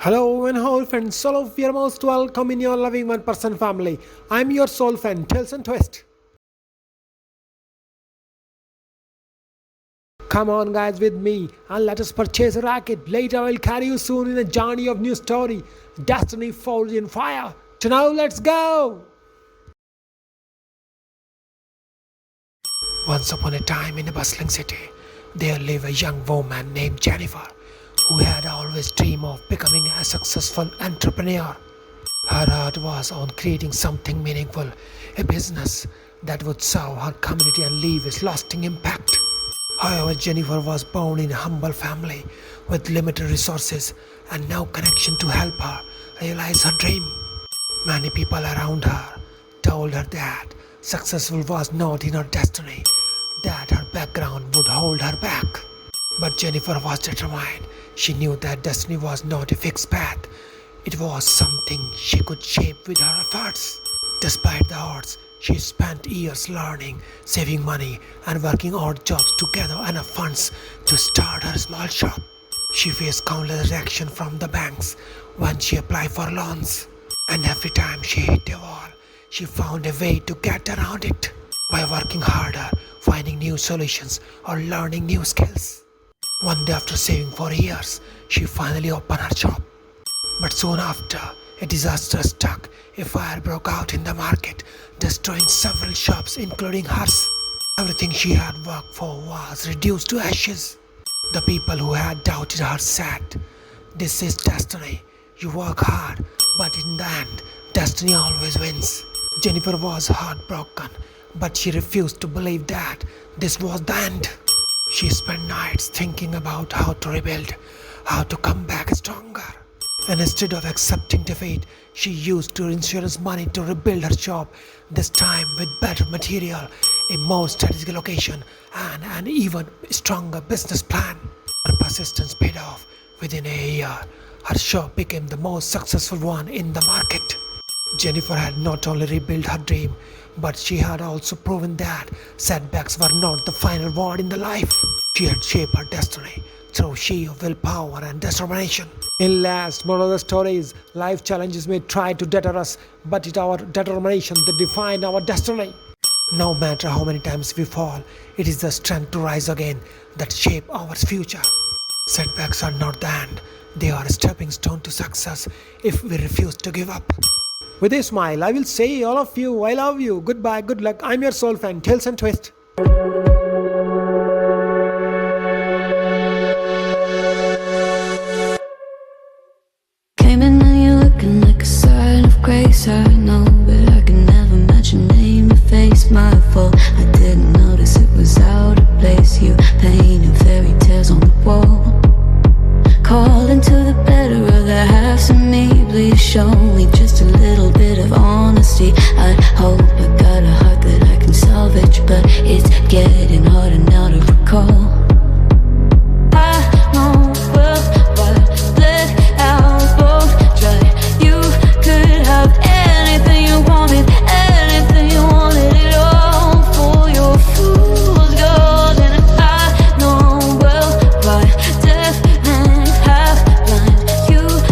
Hello and whole friends, all of you are most welcome in your loving one person family. I'm your soul fan, Tales and Twist. Come on guys with me and let us purchase a racket. Later I will carry you soon in a journey of new story. Destiny forged in fire. So now let's go! Once upon a time in a bustling city, there lived a young woman named Jennifer who had always dreamed of becoming a successful entrepreneur. Her heart was on creating something meaningful, a business that would serve her community and leave a lasting impact. However, Jennifer was born in a humble family with limited resources and no connection to help her realize her dream. Many people around her told her that successful was not in her destiny, that her background would hold her back. But Jennifer was determined. She knew that destiny was not a fixed path. It was something she could shape with her efforts. Despite the odds, she spent years learning, saving money, and working odd jobs to gather enough funds to start her small shop. She faced countless rejections from the banks when she applied for loans, and every time she hit a wall, she found a way to get around it by working harder, finding new solutions, or learning new skills. One day, after saving for years, she finally opened her shop. But soon after, a disaster struck. A fire broke out in the market, destroying several shops, including hers. Everything she had worked for was reduced to ashes. The people who had doubted her said, "This is destiny. You work hard, but in the end, destiny always wins." Jennifer was heartbroken, but she refused to believe that this was the end. She spent nights thinking about how to rebuild, how to come back stronger. And instead of accepting defeat, she used her insurance money to rebuild her shop, this time with better material, a more strategic location, and an even stronger business plan. Her persistence paid off. Within a year, her shop became the most successful one in the market. Jennifer had not only rebuilt her dream, but she had also proven that setbacks were not the final word in the life. She had shaped her destiny through sheer willpower and determination. In last, moral of the story is, life challenges may try to deter us, but it's our determination that defines our destiny. No matter how many times we fall, it is the strength to rise again that shape our future. Setbacks are not the end, they are a stepping stone to success if we refuse to give up. With a smile, I will say all of you, I love you, goodbye, good luck. I'm your soul fan, Tales and Twist. Came in and you're looking like a sign of grace. I know, but I can never match your name, your face, my fault. I didn't notice it was out of place. You painted fairy tales on the wall. Calling to the better of the halves of me. Please show me just a little bit of honesty. I hope I got a heart that I can salvage, but it's getting harder now to recall.